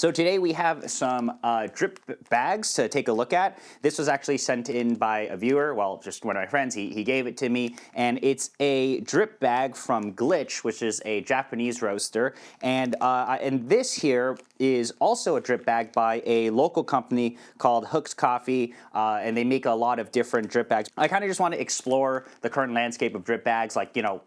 So today we have some drip bags to take a look at. This was actually sent in by a viewer, well, just one of my friends. He gave it to me, and it's a drip bag from Glitch, which is a Japanese roaster. And this here is also a drip bag by a local company called Hooked Coffee, and they make a lot of different drip bags. I kind of just want to explore the current landscape of drip bags. Like, you know,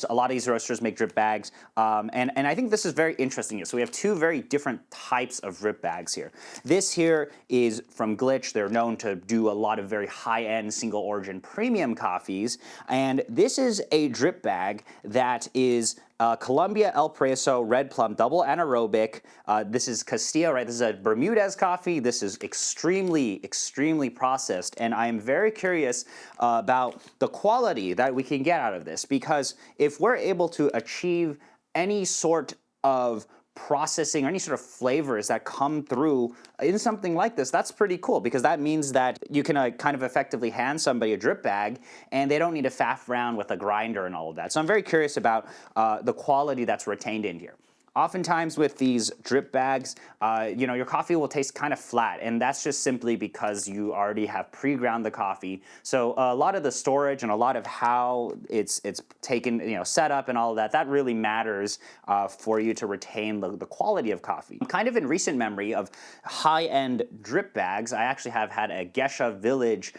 a lot of these roasters make drip bags, and I think this is very interesting. So we have two very different types of drip bags here. This here is from Glitch. They're known to do a lot of very high-end single origin premium coffees, and this is a drip bag that is Colombia El Preso Red Plum Double Anaerobic. This is Castilla, right? This is a Bermudez coffee. This is extremely, extremely processed, and I am very curious about the quality that we can get out of this, because if we're able to achieve any sort of processing or any sort of flavors that come through in something like this, that's pretty cool, because that means that you can kind of effectively hand somebody a drip bag and they don't need to faff around with a grinder and all of that. So I'm very curious about the quality that's retained in here. Oftentimes with these drip bags, you know, your coffee will taste kind of flat, and that's just simply because you already have pre-ground the coffee. So a lot of the storage and a lot of how it's taken, you know, set up and all of that, that really matters for you to retain the quality of coffee. Kind of in recent memory of high-end drip bags, I actually have had a Gesha Village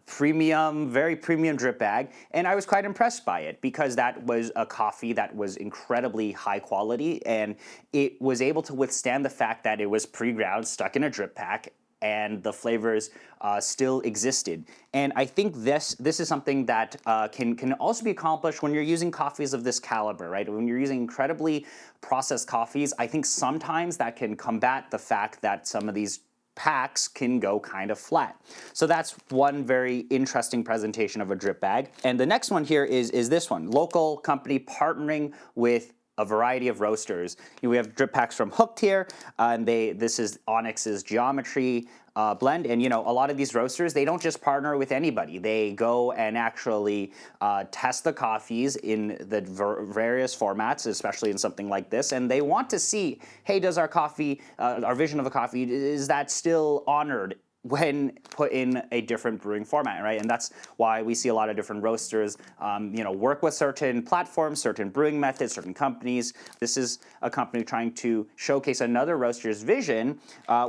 premium, very premium drip bag, and I was quite impressed by it, because that was a coffee that was incredibly high quality, and it was able to withstand the fact that it was pre-ground, stuck in a drip pack, and the flavors still existed. And I think this is something that can also be accomplished when you're using coffees of this caliber, right? When you're using incredibly processed coffees, I think sometimes that can combat the fact that some of these packs can go kind of flat. So that's one very interesting presentation of a drip bag. And the next one here is this one, local company partnering with a variety of roasters. We have drip packs from Hooked here, and this is Onyx's Geometry blend. And you know, a lot of these roasters, they don't just partner with anybody. They go and actually test the coffees in the various formats, especially in something like this, and they want to see, hey, does our coffee, our vision of a coffee, is that still honored when put in a different brewing format, right? And that's why we see a lot of different roasters, you know, work with certain platforms, certain brewing methods, certain companies. This is a company trying to showcase another roaster's vision,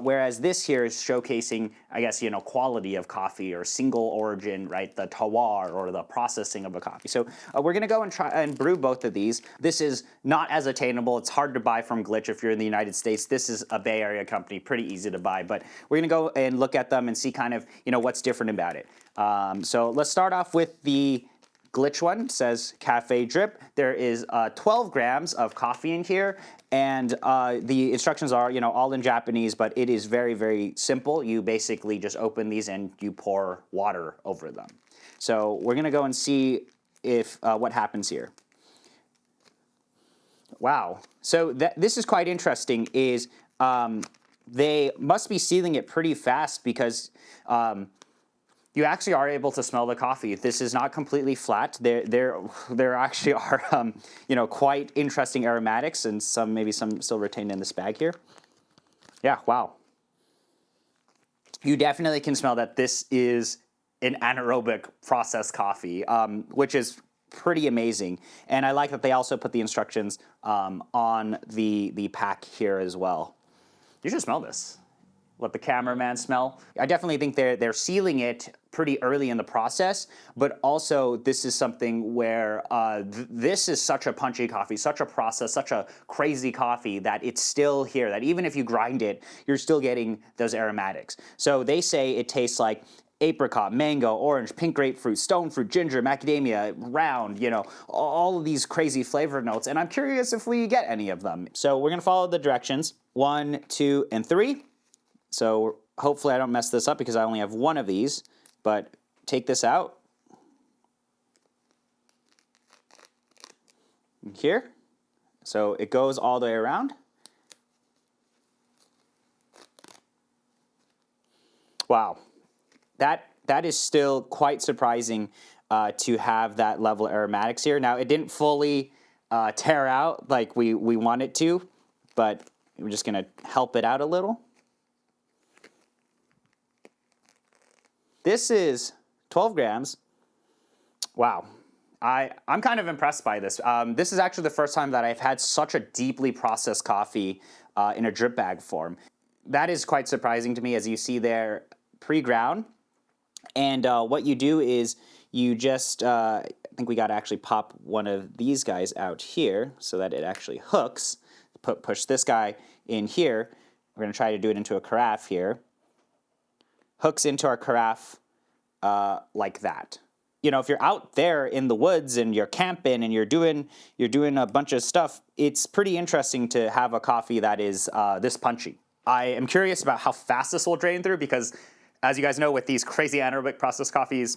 whereas this here is showcasing, I guess, you know, quality of coffee or single origin, right? The terroir or the processing of a coffee. So we're gonna go and try and brew both of these. This is not as attainable. It's hard to buy from Glitch if you're in the United States. This is a Bay Area company, pretty easy to buy, but we're gonna go and look at them and see kind of, you know, what's different about it. So let's start off with the Glitch one. It says Cafe Drip. There is 12 grams of coffee in here, and the instructions are, you know, all in Japanese, but it is very, very simple. You basically just open these and you pour water over them. So we're gonna go and see if what happens here. Wow. So this is quite interesting. Is they must be sealing it pretty fast, because you actually are able to smell the coffee. This is not completely flat. There actually are you know, quite interesting aromatics, and maybe some still retained in this bag here. Yeah, wow. You definitely can smell that this is an anaerobic processed coffee, which is pretty amazing. And I like that they also put the instructions on the pack here as well. You should smell this. Let the cameraman smell. I definitely think they're sealing it pretty early in the process, but also this is something where this is such a punchy coffee, such a process, such a crazy coffee, that it's still here, that even if you grind it, you're still getting those aromatics. So they say it tastes like apricot, mango, orange, pink grapefruit, stone fruit, ginger, macadamia, round, you know, all of these crazy flavor notes, and I'm curious if we get any of them. So we're gonna follow the directions, 1, 2, and 3. So hopefully I don't mess this up, because I only have one of these, but take this out. Here. So it goes all the way around. Wow. That is still quite surprising to have that level of aromatics here. Now, it didn't fully tear out like we want it to, but we're just gonna help it out a little. This is 12 grams. Wow. I'm kind of impressed by this. This is actually the first time that I've had such a deeply processed coffee in a drip bag form. That is quite surprising to me, as you see there, pre-ground. And what you do is you just, I think we got to actually pop one of these guys out here so that it actually hooks. Push this guy in here. We're going to try to do it into a carafe here. Hooks into our carafe like that. You know, if you're out there in the woods and you're camping and you're doing a bunch of stuff, it's pretty interesting to have a coffee that is this punchy. I am curious about how fast this will drain through because, as you guys know, with these crazy anaerobic processed coffees,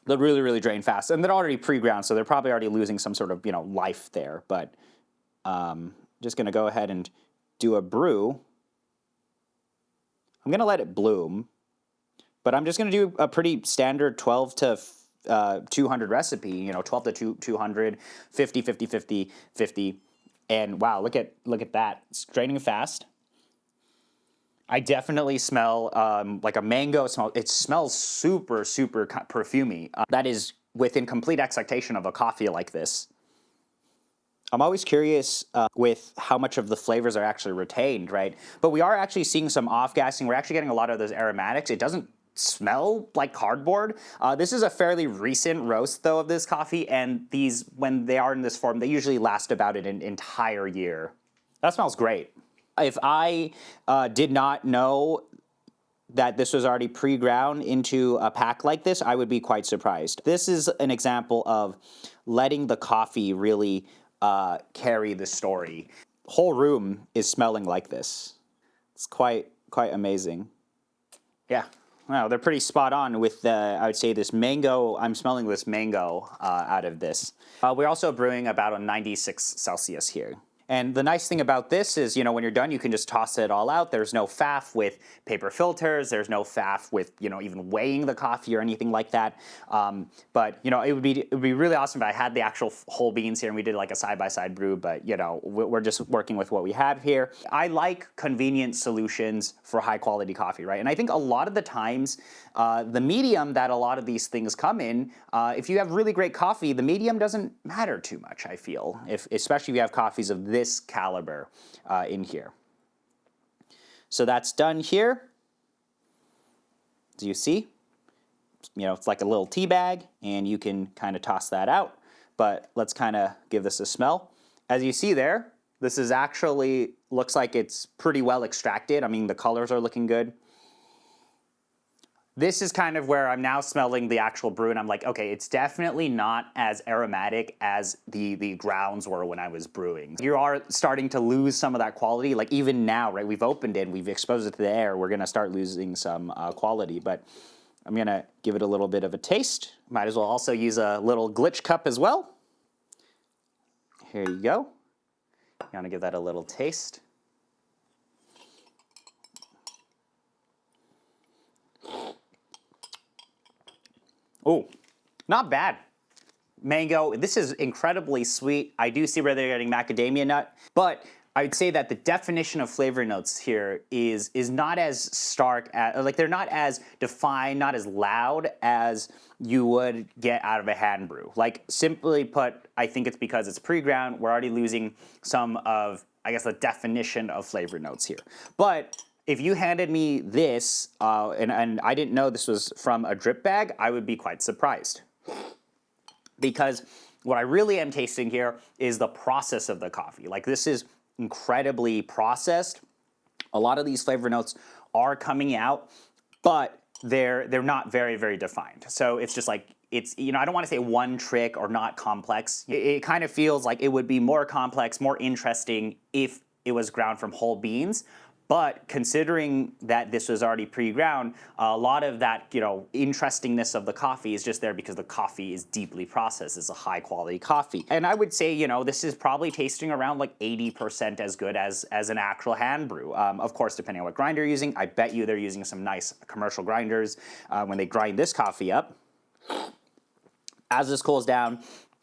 they'll really, really drain fast. And they're already pre-ground, so they're probably already losing some sort of, life there. But just going to go ahead and do a brew. I'm going to let it bloom. But I'm just going to do a pretty standard 12 to 200 recipe, 12 to 200, 50, 50, 50, 50. And wow, look at that. It's draining fast. I definitely smell like a mango smell. It smells super, super perfumey. That is within complete expectation of a coffee like this. I'm always curious with how much of the flavors are actually retained, right? But we are actually seeing some off-gassing. We're actually getting a lot of those aromatics. It doesn't smell like cardboard. This is a fairly recent roast, though, of this coffee, and these, when they are in this form, they usually last about an entire year. That smells great. If I did not know that this was already pre-ground into a pack like this, I would be quite surprised. This is an example of letting the coffee really carry the story. Whole room is smelling like this. It's quite amazing. Yeah. Wow, they're pretty spot on with I would say this mango. I'm smelling this mango out of this. We're also brewing about a 96 Celsius here. And the nice thing about this is, when you're done, you can just toss it all out. There's no faff with paper filters. There's no faff with, even weighing the coffee or anything like that. But, it would be really awesome if I had the actual whole beans here and we did like a side-by-side brew. But, we're just working with what we have here. I like convenient solutions for high-quality coffee, right? And I think a lot of the times, the medium that a lot of these things come in, if you have really great coffee, the medium doesn't matter too much, I feel, especially if you have coffees of this caliber in here. So that's done here. Do you see? It's like a little tea bag, and you can kind of toss that out. But let's kind of give this a smell. As you see there, this is actually, looks like it's pretty well extracted. I mean, the colors are looking good. This is kind of where I'm now smelling the actual brew, and I'm like, okay, it's definitely not as aromatic as the grounds were when I was brewing. You are starting to lose some of that quality, like even now, right? We've opened it, we've exposed it to the air, we're gonna start losing some quality, but I'm gonna give it a little bit of a taste. Might as well also use a little glitch cup as well. Here you go. You wanna give that a little taste. Oh, not bad. Mango, this is incredibly sweet. I do see where they're getting macadamia nut, but I would say that the definition of flavor notes here is not as stark, like they're not as defined, not as loud as you would get out of a hand brew. Like simply put, I think it's because it's pre-ground, we're already losing some of, I guess, the definition of flavor notes here. But if you handed me this, and I didn't know this was from a drip bag, I would be quite surprised. Because what I really am tasting here is the process of the coffee. Like, this is incredibly processed. A lot of these flavor notes are coming out, but they're not very, very defined. So it's just like, it's, I don't want to say one trick or not complex. It kind of feels like it would be more complex, more interesting if it was ground from whole beans. But considering that this was already pre-ground, a lot of that, interestingness of the coffee is just there because the coffee is deeply processed. It's a high-quality coffee. And I would say, this is probably tasting around like 80% as good as an actual hand brew. Of course, depending on what grinder you're using. I bet you they're using some nice commercial grinders when they grind this coffee up. As this cools down,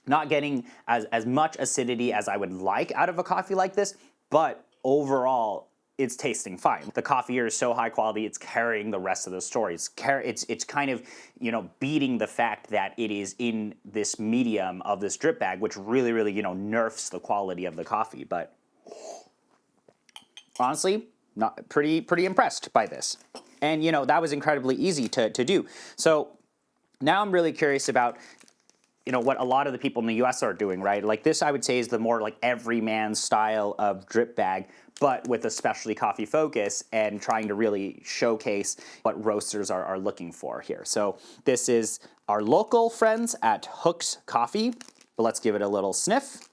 not getting as much acidity as I would like out of a coffee like this, but overall, it's tasting fine. The coffee here is so high quality, it's carrying the rest of the story. It's kind of, you know, beating the fact that it is in this medium of this drip bag, which really, really, you know, nerfs the quality of the coffee. But honestly, not pretty impressed by this. And, you know, that was incredibly easy to do. So now I'm really curious about, you know, what a lot of the people in the US are doing, right? Like this, I would say, is the more like everyman style of drip bag, but with a specialty coffee focus and trying to really showcase what roasters are looking for here. So this is our local friends at Hook's Coffee. But let's give it a little sniff.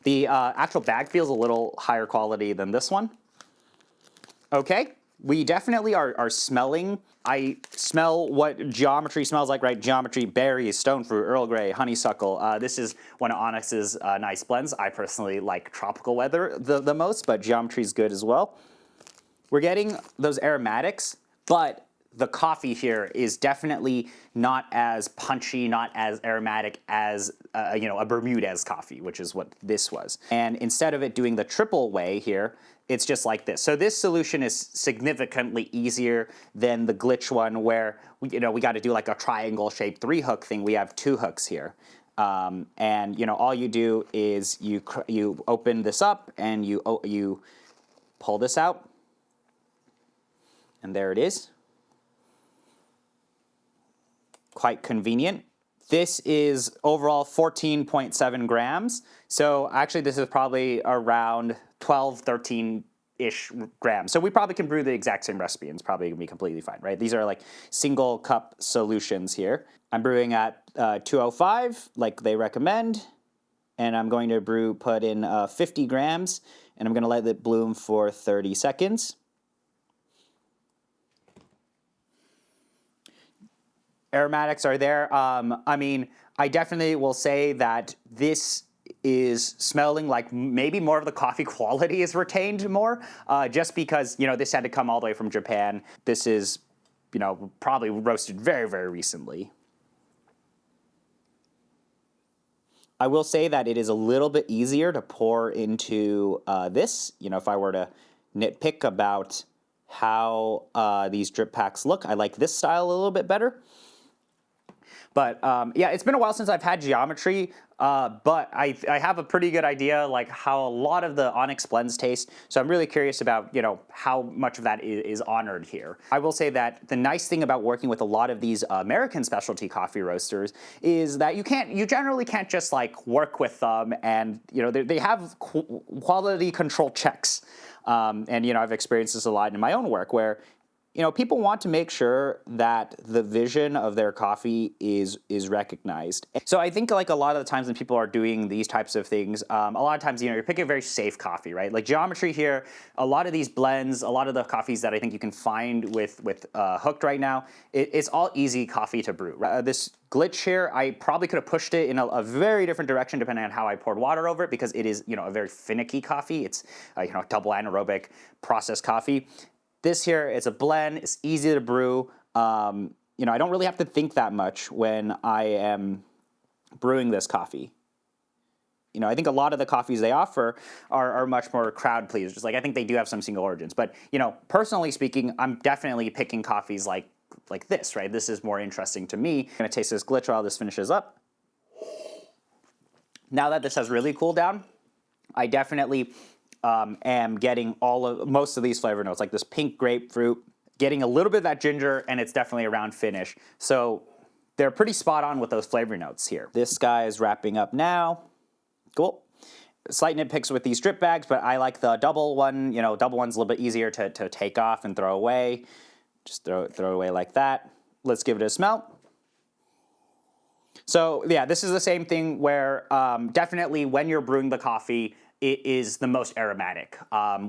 The actual bag feels a little higher quality than this one. Okay, we definitely are smelling. I smell what geometry smells like, right? Geometry, berries, stone fruit, Earl Grey, honeysuckle. This is one of Onyx's nice blends. I personally like tropical weather the most, but geometry is good as well. We're getting those aromatics, but the coffee here is definitely not as punchy, not as aromatic as you know, a Bermudez coffee, which is what this was. And instead of it doing the triple way here, it's just like this. So this solution is significantly easier than the Glitch one, where we got to do like a triangle shaped 3-hook thing. We have 2 hooks here. And you know, all you do is you open this up and you pull this out, and there it is. Quite convenient. This is overall 14.7 grams. So actually this is probably around 12, 13-ish grams. So we probably can brew the exact same recipe and it's probably gonna be completely fine, right? These are like single cup solutions here. I'm brewing at 205 like they recommend. And I'm going to put in 50 grams and I'm gonna let it bloom for 30 seconds. Aromatics are there. I mean, I definitely will say that this is smelling like maybe more of the coffee quality is retained more, just because, you know, this had to come all the way from Japan. This is, you know, probably roasted very, very recently. I will say that it is a little bit easier to pour into this. You know, if I were to nitpick about how these drip packs look, I like this style a little bit better. But yeah, it's been a while since I've had geometry, but I have a pretty good idea like how a lot of the Onyx blends taste. So I'm really curious about, you know, how much of that is honored here. I will say that the nice thing about working with a lot of these American specialty coffee roasters is that you generally can't just like work with them, and you know they have quality control checks. And you know, I've experienced this a lot in my own work where, you know, people want to make sure that the vision of their coffee is recognized. So I think like a lot of the times when people are doing these types of things, a lot of times, you know, you're picking a very safe coffee, right? Like geometry here, a lot of these blends, a lot of the coffees that I think you can find with Hooked right now, it's all easy coffee to brew. This Glitch here, I probably could have pushed it in a very different direction depending on how I poured water over it, because it is, you know, a very finicky coffee. It's you know, double anaerobic processed coffee. This here, it's a blend, it's easy to brew. You know, I don't really have to think that much when I am brewing this coffee. You know, I think a lot of the coffees they offer are much more crowd pleasers. Like I think they do have some single origins, but you know, personally speaking, I'm definitely picking coffees like this, right? This is more interesting to me. I'm gonna taste this Glitch while this finishes up. Now that this has really cooled down, I definitely am getting most of these flavor notes, like this pink grapefruit, getting a little bit of that ginger, and it's definitely around finish. So they're pretty spot on with those flavor notes here. This guy is wrapping up now. Cool. Slight nitpicks with these drip bags, but I like the double one. You know, double one's a little bit easier to take off and throw away. Just throw away like that. Let's give it a smell. So yeah, this is the same thing where definitely when you're brewing the coffee, it is the most aromatic.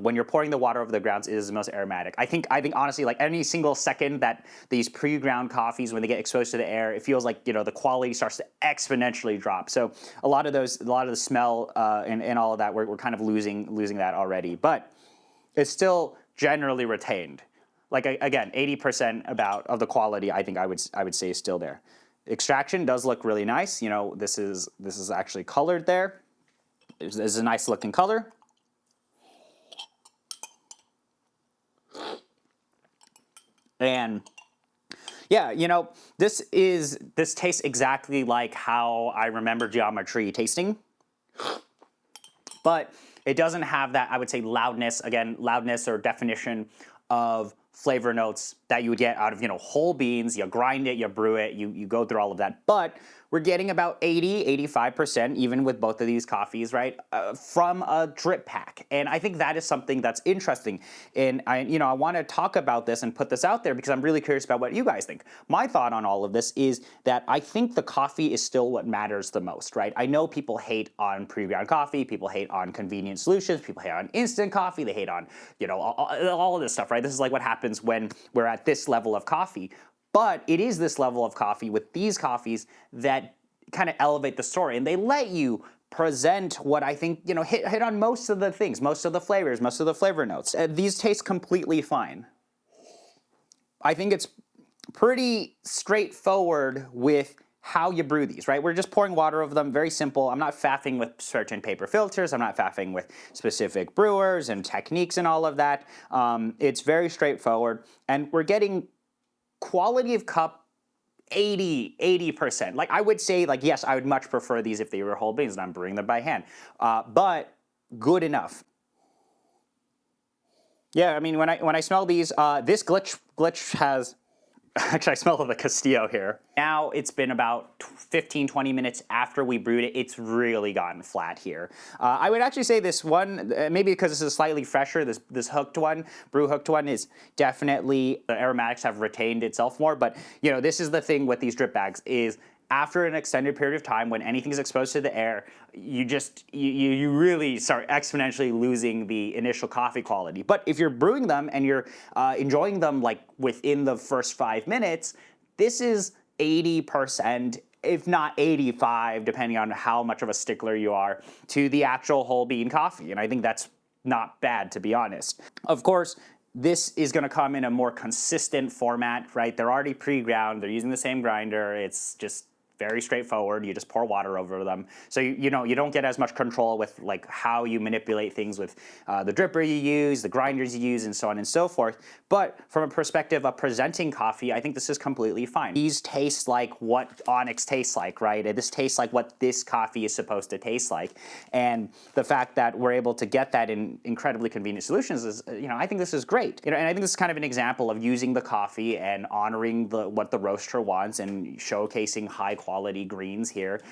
When you're pouring the water over the grounds, it is the most aromatic. I think honestly, like any single second that these pre-ground coffees, when they get exposed to the air, it feels like, you know, the quality starts to exponentially drop. So a lot of the smell and all of that, we're kind of losing that already. But it's still generally retained. Like again, 80% of the quality, I think I would say is still there. Extraction does look really nice. You know, this is actually colored there. This is a nice looking color. And yeah, you know, this tastes exactly like how I remember geometry tasting, but it doesn't have that, I would say, loudness or definition of flavor notes that you would get out of, you know, whole beans. You grind it, you brew it, you go through all of that. But we're getting about 85%, even with both of these coffees, right, from a drip pack. And I think that is something that's interesting. And I want to talk about this and put this out there because I'm really curious about what you guys think. My thought on all of this is that I think the coffee is still what matters the most, right? I know people hate on pre-ground coffee, people hate on convenient solutions, people hate on instant coffee, they hate on, you know, all of this stuff, right? This is like what happens when we're at this level of coffee. But it is this level of coffee with these coffees that kind of elevate the story, and they let you present what I think, you know, hit on most of the things, most of the flavors, most of the flavor notes. These taste completely fine. I think it's pretty straightforward with how you brew these, right? We're just pouring water over them, very simple. I'm not faffing with certain paper filters. I'm not faffing with specific brewers and techniques and all of that. It's very straightforward, and we're getting quality of cup 80%. Like I would say, like, yes, I would much prefer these if they were whole beans and I'm brewing them by hand, but good enough. Yeah, I mean, when I smell these, this glitch has, actually I smell the Castillo here. Now it's been about 15-20 minutes after we brewed it. It's really gotten flat here. I would actually say this one, maybe because this is slightly fresher, this hooked one, brew hooked one is definitely, the aromatics have retained itself more, but you know, this is the thing with these drip bags is after an extended period of time, when anything is exposed to the air, you really start exponentially losing the initial coffee quality. But if you're brewing them and you're enjoying them like within the first 5 minutes, this is 80%, if not 85%, depending on how much of a stickler you are, to the actual whole bean coffee. And I think that's not bad, to be honest. Of course, this is going to come in a more consistent format, right? They're already pre-ground. They're using the same grinder. It's just very straightforward. You just pour water over them. So you don't get as much control with like how you manipulate things with the dripper you use, the grinders you use, and so on and so forth. But from a perspective of presenting coffee, I think this is completely fine. These taste like what Onyx tastes like, right? This tastes like what this coffee is supposed to taste like. And the fact that we're able to get that in incredibly convenient solutions is, I think this is great. And I think this is kind of an example of using the coffee and honoring what the roaster wants and showcasing high quality greens here,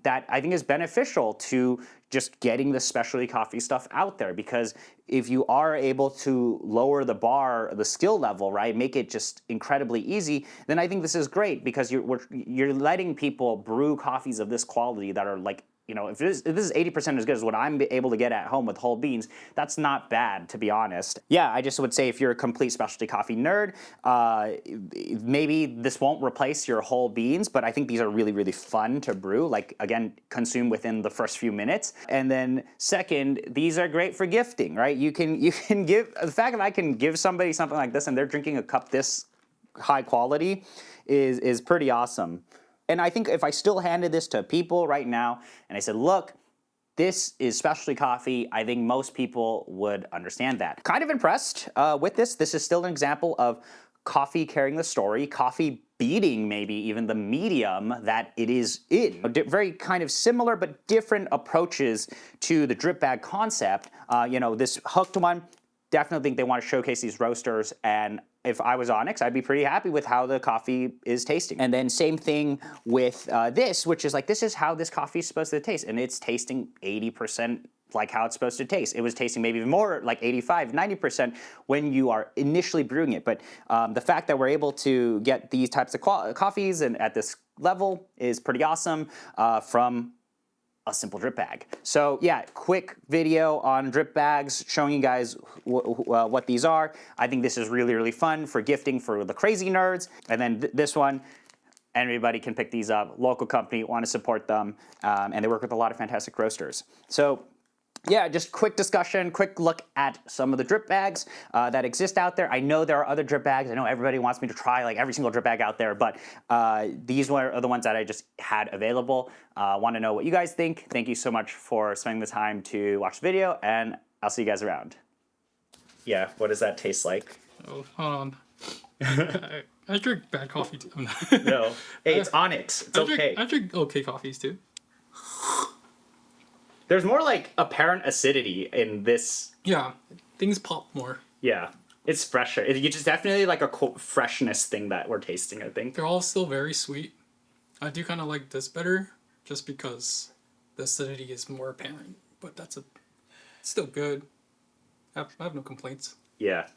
that I think is beneficial to just getting the specialty coffee stuff out there, because if you are able to lower the bar, the skill level, right, make it just incredibly easy, then I think this is great, because you're letting people brew coffees of this quality that are like, if this is 80% as good as what I'm able to get at home with whole beans, that's not bad, to be honest. Yeah, I just would say if you're a complete specialty coffee nerd, maybe this won't replace your whole beans, but I think these are really, really fun to brew, like, again, consume within the first few minutes. And then second, these are great for gifting, right? You can give, the fact that I can give somebody something like this and they're drinking a cup this high quality is pretty awesome. And I think if I still handed this to people right now and I said, look, this is specialty coffee, I think most people would understand that. Kind of impressed with this. This is still an example of coffee carrying the story, coffee beating maybe even the medium that it is in. Very kind of similar but different approaches to the drip bag concept. This hooked one, definitely think they want to showcase these roasters, and if I was Onyx, I'd be pretty happy with how the coffee is tasting. And then same thing with this, which is like, this is how this coffee is supposed to taste, and it's tasting 80% like how it's supposed to taste. It was tasting maybe even more, like 85, 90% when you are initially brewing it. But the fact that we're able to get these types of coffees and at this level is pretty awesome from a simple drip bag. So yeah, quick video on drip bags showing you guys what these are. I think this is really, really fun for gifting for the crazy nerds. And then this one, everybody can pick these up. Local company, want to support them, and they work with a lot of fantastic roasters. So yeah, just quick discussion, quick look at some of the drip bags that exist out there. I know there are other drip bags. I know everybody wants me to try like every single drip bag out there, but these are the ones that I just had available. Want to know what you guys think. Thank you so much for spending the time to watch the video, and I'll see you guys around. Yeah, what does that taste like? Oh, hold on. I drink bad coffee too. No. Hey, it's Onyx. It's okay. I drink okay coffees too. There's more like apparent acidity in this. Yeah, things pop more. Yeah. It's fresher. It's just definitely like a freshness thing that we're tasting, I think. They're all still very sweet. I do kind of like this better, just because the acidity is more apparent. But it's still good. I have no complaints. Yeah.